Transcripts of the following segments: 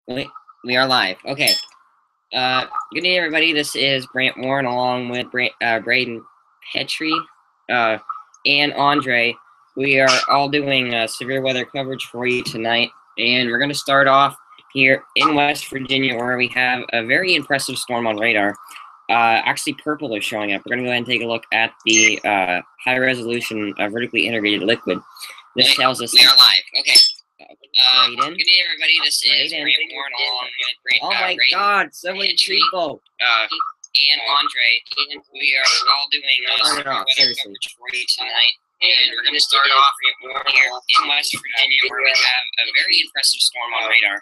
We are live. Okay. Good day, everybody. This is Brant Warren along with Braden Petry and Andre. We are all doing severe weather coverage for you tonight, and we're going to start off here in West Virginia, where we have a very impressive storm on radar. Actually, purple is showing up. We're going to go ahead and take a look at the high-resolution vertically integrated liquid. This tells us we are live. Okay. Good day, everybody. This is Brant Warren along with Braden. Oh my God, so many people. And Andre. We are all doing weather coverage for you tonight. And we're going to start off here in West Virginia, where we have a very impressive storm on radar.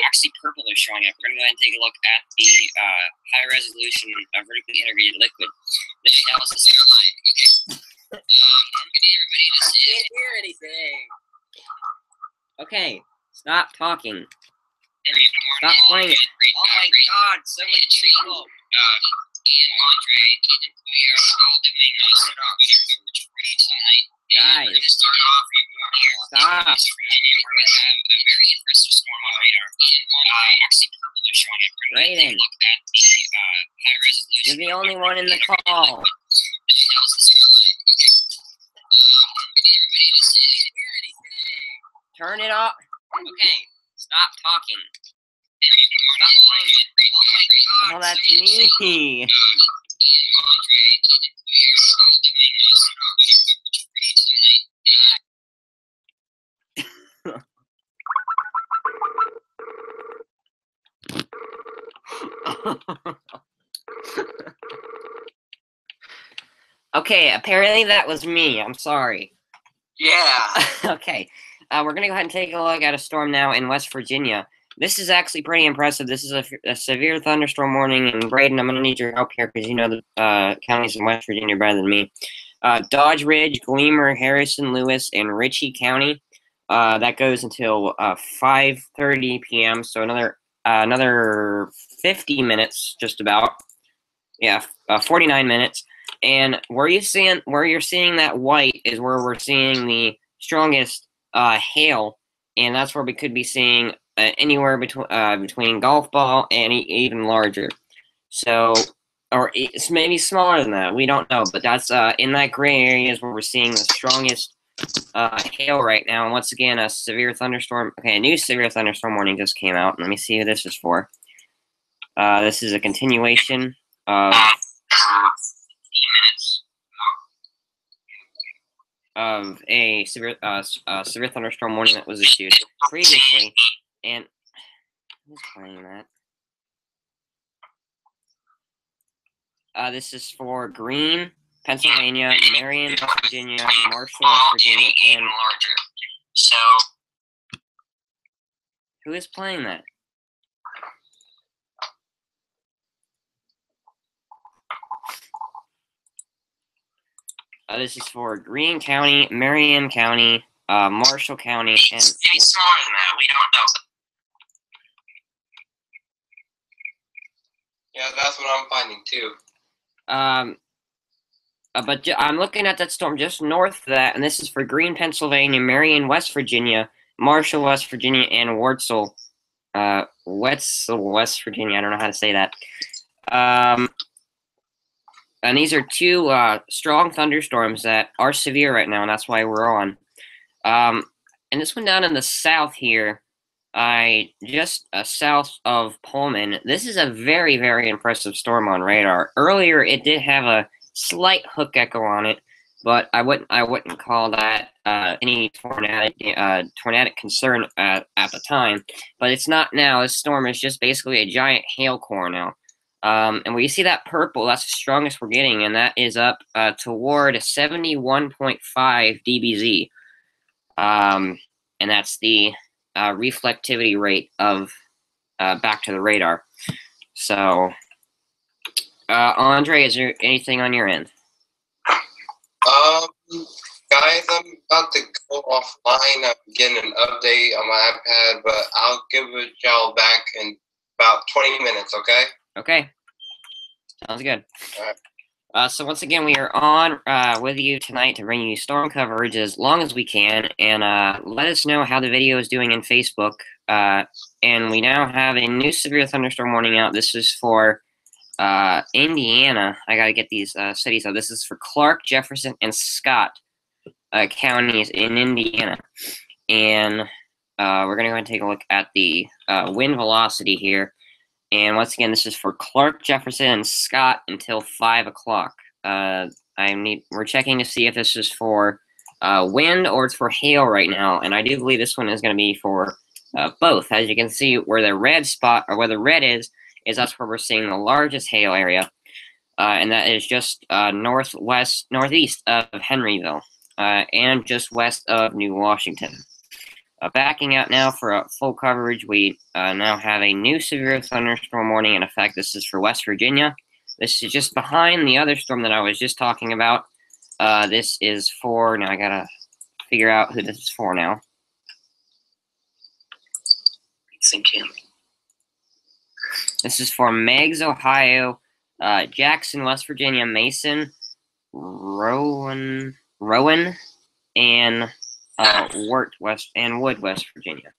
Actually, purple is showing up. We're going to go ahead and take a look at the high-resolution vertically integrated liquid. This tells us we are live. Okay. Good day, everybody. This is... I can't hear anything. Okay, stop talking. Stop playing it. Oh my God, so many people. And Andre, we are all doing weather coverage for you tonight. Guys, we're going to start off here. Stop. Where we have a very impressive storm on radar. Actually, purple is showing up. Braden, look at the high resolution. You're the only one in the call. Turn it off. Okay, stop talking. Stop playing it. Oh, that's me. Okay, apparently that was me. I'm sorry. Yeah. Okay. We're going to go ahead and take a look at a storm now in West Virginia. This is actually pretty impressive. This is a severe thunderstorm warning, and Braden, I'm going to need your help here because you know the counties in West Virginia better than me. Dodge Ridge, Gleamer, Harrison, Lewis, and Ritchie County. That goes until 5:30 p.m., so another 50 minutes, just about. Yeah, 49 minutes. And where you're seeing that white is where we're seeing the strongest hail, and that's where we could be seeing anywhere between golf ball and even larger. So, or it's maybe smaller than that. We don't know, but that's in that gray area is where we're seeing the strongest hail right now. And once again, a severe thunderstorm. Okay, a new severe thunderstorm warning just came out. Let me see who this is for. This is a continuation of a severe thunderstorm warning that was issued previously, and who's playing that? This is for Greene, Pennsylvania, Marion, West Virginia, Marshall, West Virginia, and larger. So, who is playing that? This is for Greene County, Marion County, Marshall County, and... Maybe smaller than that, we don't know. Yeah, that's what I'm finding, too. But I'm looking at that storm just north of that, and this is for Greene, Pennsylvania, Marion, West Virginia, Marshall, West Virginia, and Wetzel, West Virginia. I don't know how to say that. And these are two strong thunderstorms that are severe right now, and that's why we're on. And this one down in the south here, just south of Pullman, this is a very, very impressive storm on radar. Earlier, it did have a slight hook echo on it, but I wouldn't call that any tornadic concern at the time. But it's not now. This storm is just basically a giant hail core now. And when you see that purple, that's the strongest we're getting, and that is up toward 71.5 dBz. And that's the reflectivity rate of back to the radar. So, Andre, is there anything on your end? Guys, I'm about to go offline. I'm getting an update on my iPad, but I'll give it y'all back in about 20 minutes, okay? Okay. Sounds good. All right. So once again, we are on with you tonight to bring you storm coverage as long as we can, and let us know how the video is doing in Facebook. And we now have a new severe thunderstorm warning out. This is for Indiana. I gotta get these cities out. This is for Clark, Jefferson, and Scott counties in Indiana. And we're gonna go ahead and take a look at the wind velocity here. And once again, this is for Clark, Jefferson, and Scott until 5 o'clock. We're checking to see if this is for wind or it's for hail right now. And I do believe this one is going to be for both. As you can see, where the red spot, or where the red is that's where we're seeing the largest hail area. And that is just northeast of Henryville, and just west of New Washington. Backing out now for full coverage, we now have a new severe thunderstorm warning in effect. This is for West Virginia. This is just behind the other storm that I was just talking about. This is for, now I gotta figure out who this is for now. This is for Meigs, Ohio, Jackson, West Virginia, Mason, Rowan, and Wirt, Wood, West Virginia.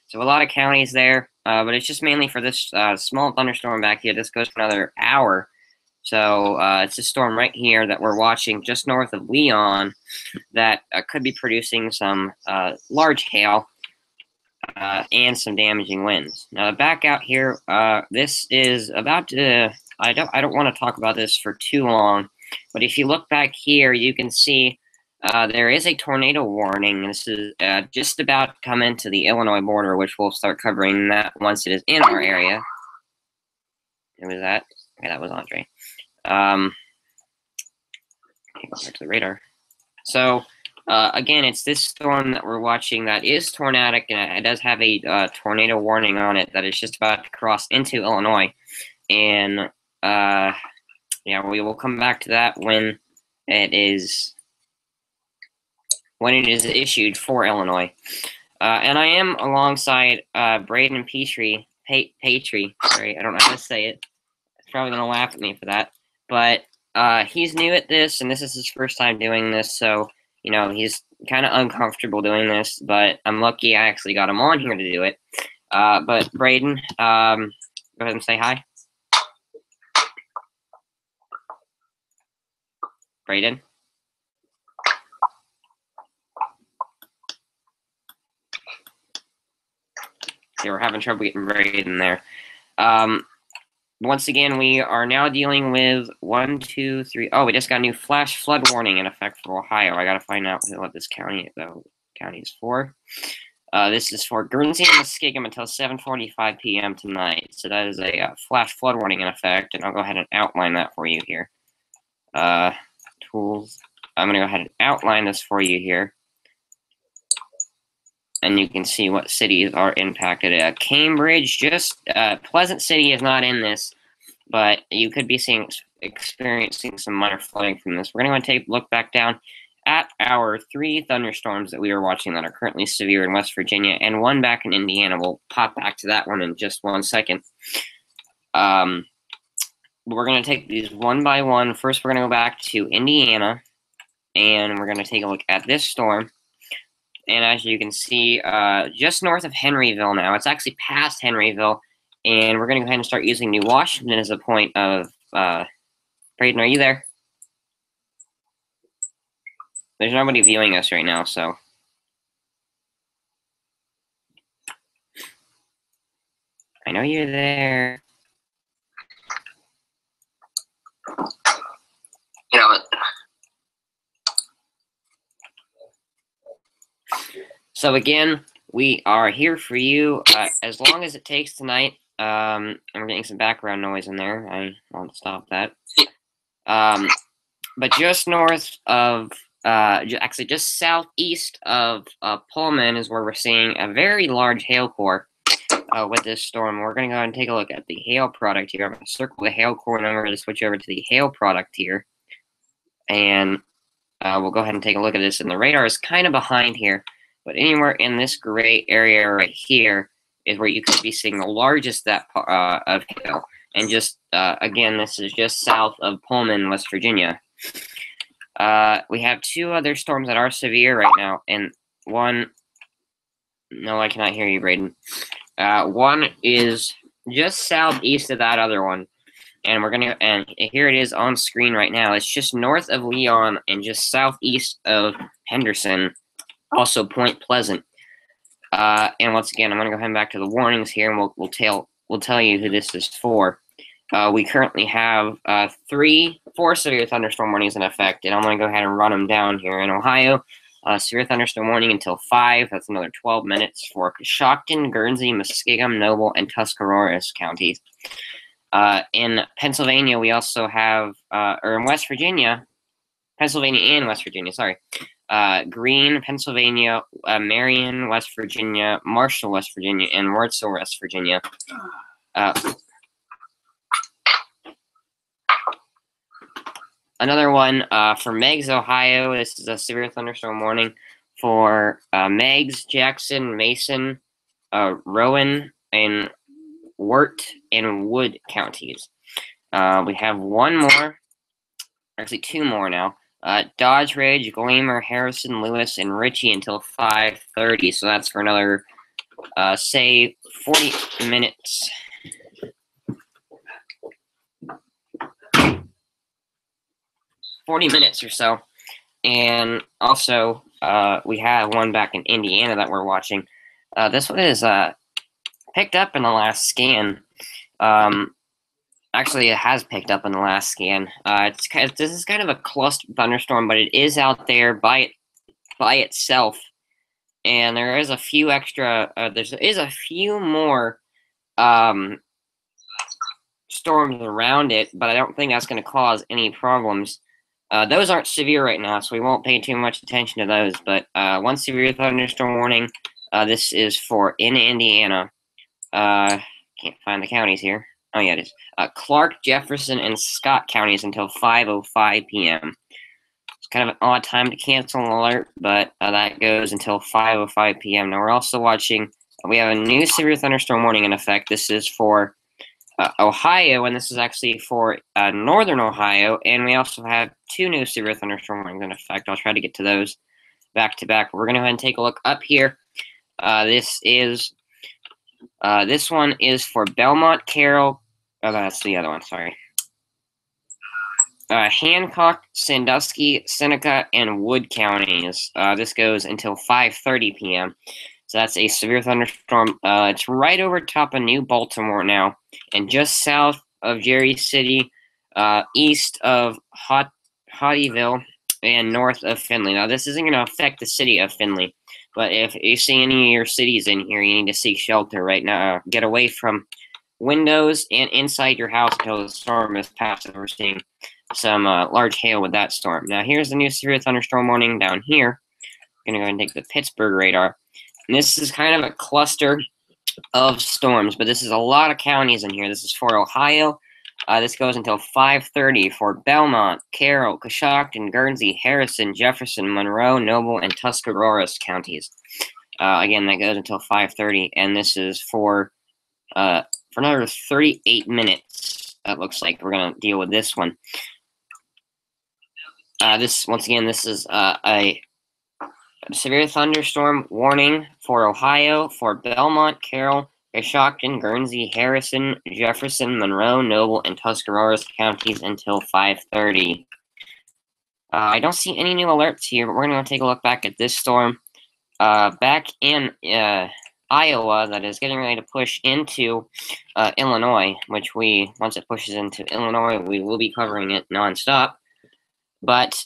So a lot of counties there, but it's just mainly for this small thunderstorm back here. This goes for another hour. So it's a storm right here that we're watching just north of Leon that could be producing some large hail and some damaging winds. Now back out here, this is about to, I don't want to talk about this for too long, but if you look back here, you can see there is a tornado warning. This is just about to come into the Illinois border, which we'll start covering that once it is in our area. Who was that? Okay, that was Andre. Go back to the radar. So, again, it's this storm that we're watching that is tornadic, and it does have a tornado warning on it that is just about to cross into Illinois. And, yeah, we will come back to that when it is issued for Illinois. And I am alongside Braden Petry. Sorry, I don't know how to say it. He's probably going to laugh at me for that. But he's new at this, and this is his first time doing this, so, you know, he's kind of uncomfortable doing this, but I'm lucky I actually got him on here to do it. But Braden, go ahead and say hi. Braden? See, we're having trouble getting Braden there. Once again, we are now dealing with 1, 2, 3. Oh, we just got a new flash flood warning in effect for Ohio. I gotta find out what this county is for. This is for Guernsey and Muskingum until 7:45 p.m. tonight. So that is a flash flood warning in effect, and I'll go ahead and outline that for you here. Tools. I'm gonna go ahead and outline this for you here. And you can see what cities are impacted. Cambridge, just Pleasant City is not in this, but you could be experiencing some minor flooding from this. We're going to take a look back down at our 3 thunderstorms that we are watching that are currently severe in West Virginia, and 1 back in Indiana. We'll pop back to that one in just 1 second. We're going to take these one by one. First, we're going to go back to Indiana, and we're going to take a look at this storm. And as you can see, just north of Henryville now. It's actually past Henryville. And we're going to go ahead and start using New Washington as a point of... Braden, are you there? There's nobody viewing us right now, so... I know you're there. You know what? So again, we are here for you as long as it takes tonight. And we're getting some background noise in there. I want to stop that. But just north of, actually just southeast of Pullman is where we're seeing a very large hail core with this storm. We're going to go ahead and take a look at the hail product here. I'm going to circle the hail core, and I'm going to switch over to the hail product here. And we'll go ahead and take a look at this. And the radar is kind of behind here. But anywhere in this gray area right here is where you could be seeing the largest of hail. And just, again, this is just south of Pullman, West Virginia. We have 2 other storms that are severe right now. And one No, I cannot hear you, Braden. One is just southeast of that other one. And and here it is on screen right now. It's just north of Leon and just southeast of Henderson, also Point Pleasant. And once again, I'm gonna go ahead and back to the warnings here, and we'll tell you who this is for. We currently have 4 severe thunderstorm warnings in effect, and I'm gonna go ahead and run them down here. In Ohio, severe thunderstorm warning until 5. That's another 12 minutes for Coshocton, Guernsey, Muskingum, Noble, and Tuscarawas counties. In Pennsylvania, we also have, or in West Virginia, Pennsylvania and West Virginia, sorry. Greene, Pennsylvania, Marion, West Virginia, Marshall, West Virginia, and Wurzel, West Virginia. Another one for Meigs, Ohio. This is a severe thunderstorm warning for Meigs, Jackson, Mason, Rowan, and Wirt and Wood counties. We have one more, actually 2 more now. Dodge Ridge, Gleamer, Harrison, Lewis, and Ritchie until 5:30. So that's for another, say, 40 minutes. 40 minutes or so. And also, we have one back in Indiana that we're watching. This one is picked up in the last scan. Actually, it has picked up in the last scan. This is kind of a cluster thunderstorm, but it is out there by itself, and there is a few extra. There is a few more storms around it, but I don't think that's going to cause any problems. Those aren't severe right now, so we won't pay too much attention to those. But one severe thunderstorm warning. This is for in Indiana. Can't find the counties here. Oh, yeah, it is. Clark, Jefferson, and Scott counties until 5:05 p.m. It's kind of an odd time to cancel an alert, but that goes until 5:05 p.m. Now, we're also watching, we have a new severe thunderstorm warning in effect. This is for Ohio, and this is actually for northern Ohio, and we also have 2 new severe thunderstorm warnings in effect. I'll try to get to those back to back. We're going to go ahead and take a look up here. This one is for Belmont, Carroll. Oh, that's the other one. Sorry. Hancock, Sandusky, Seneca, and Wood counties. This goes until 5:30 p.m. So that's a severe thunderstorm. It's right over top of New Baltimore now, and just south of Jerry City, east of Hottyville, and north of Findlay. Now, this isn't going to affect the city of Findlay. But if you see any of your cities in here, you need to seek shelter right now. Get away from windows and inside your house until the storm is past. And we're seeing some large hail with that storm. Now, here's the new severe thunderstorm warning down here. I'm going to go ahead and take the Pittsburgh radar. And this is kind of a cluster of storms, but this is a lot of counties in here. This is for Ohio. This goes until 5:30 for Belmont, Carroll, Coshocton, Guernsey, Harrison, Jefferson, Monroe, Noble, and Tuscarawas counties. Again, that goes until 5:30, and this is for another 38 minutes. That looks like we're gonna deal with this one. Once again, this is a severe thunderstorm warning for Ohio, for Belmont, Carroll, Coshocton, Guernsey, Harrison, Jefferson, Monroe, Noble, and Tuscarawas counties until 5:30. I don't see any new alerts here, but we're going to take a look back at this storm. Back in Iowa, that is getting ready to push into Illinois, which once it pushes into Illinois, we will be covering it nonstop. But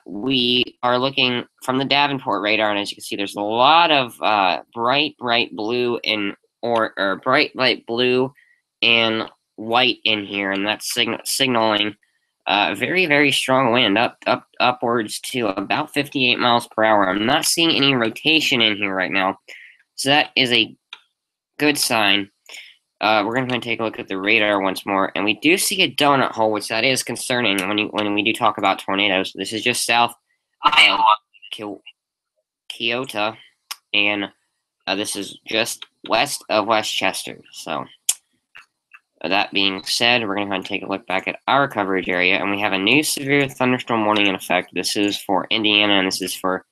we are looking from the Davenport radar, and as you can see, there's a lot of bright blue and or bright light blue and white in here, and that's signaling very, very strong wind upwards to about 58 miles per hour. I'm not seeing any rotation in here right now, so that is a good sign. We're going to take a look at the radar once more, and we do see a donut hole, which that is concerning when we do talk about tornadoes. This is just south Iowa, Keota, and this is just west of Westchester. So, that being said, we're going to go ahead and take a look back at our coverage area, and we have a new severe thunderstorm warning in effect. This is for Indiana, and this is for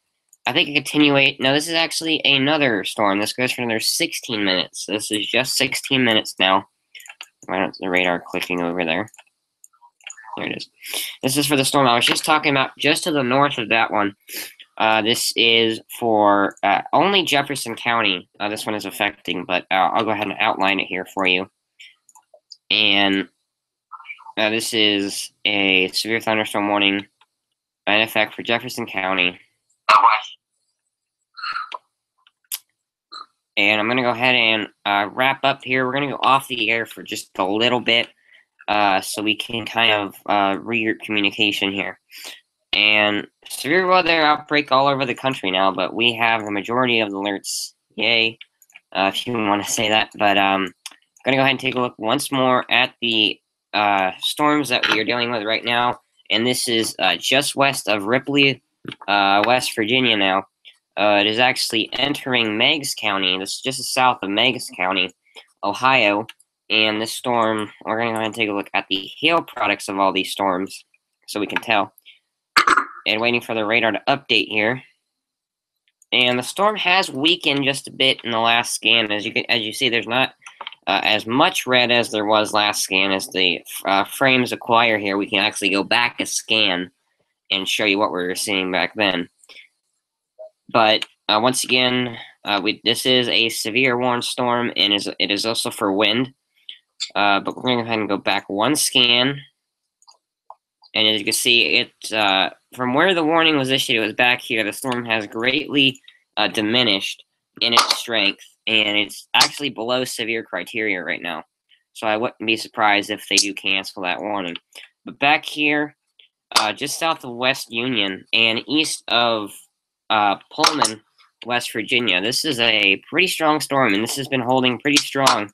I think a continuate. No, this is actually another storm. This goes for another 16 minutes. This is just 16 minutes now. Why don't the radar clicking over there? There it is. This is for the storm I was just talking about, just to the north of that one. This is for only Jefferson County. This one is affecting, but I'll go ahead and outline it here for you. And this is a severe thunderstorm warning in effect for Jefferson County. And I'm going to go ahead and wrap up here. We're going to go off the air for just a little bit so we can kind of reroute communication here. And severe weather outbreak all over the country now, but we have the majority of the alerts. Yay, if you want to say that. But I'm going to go ahead and take a look once more at the storms that we are dealing with right now. And this is just west of Ripley, West Virginia now. It is actually entering Meigs County. This is just south of Meigs County, Ohio. And this storm, we're going to go ahead and take a look at the hail products of all these storms so we can tell. And waiting for the radar to update here. And the storm has weakened just a bit in the last scan. As you see, there's not as much red as there was last scan. As the frames acquire here, we can actually go back a scan and show you what we were seeing back then. But once again, this is a severe warned storm, and it is also for wind. But we're going to go ahead and go back one scan. And as you can see, it from where the warning was issued, it was back here. The storm has greatly diminished in its strength, and it's actually below severe criteria right now. So I wouldn't be surprised if they do cancel that warning. But back here, just south of West Union and east of Pullman, West Virginia, this is a pretty strong storm, and this has been holding pretty strong.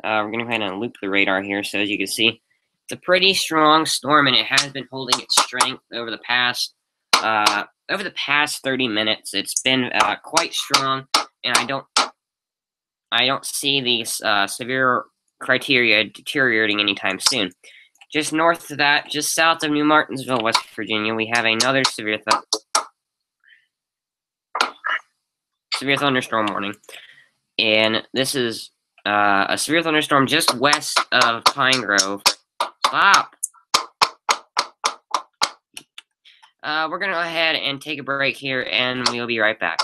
We're going to kind of loop the radar here so as you can see. It's a pretty strong storm, and it has been holding its strength over the past 30 minutes. It's been quite strong, and I don't see these severe criteria deteriorating anytime soon. Just north of that, just south of New Martinsville, West Virginia, we have another severe thunderstorm warning, and this is a severe thunderstorm just west of Pine Grove. Stop. We're going to go ahead and take a break here, and we'll be right back.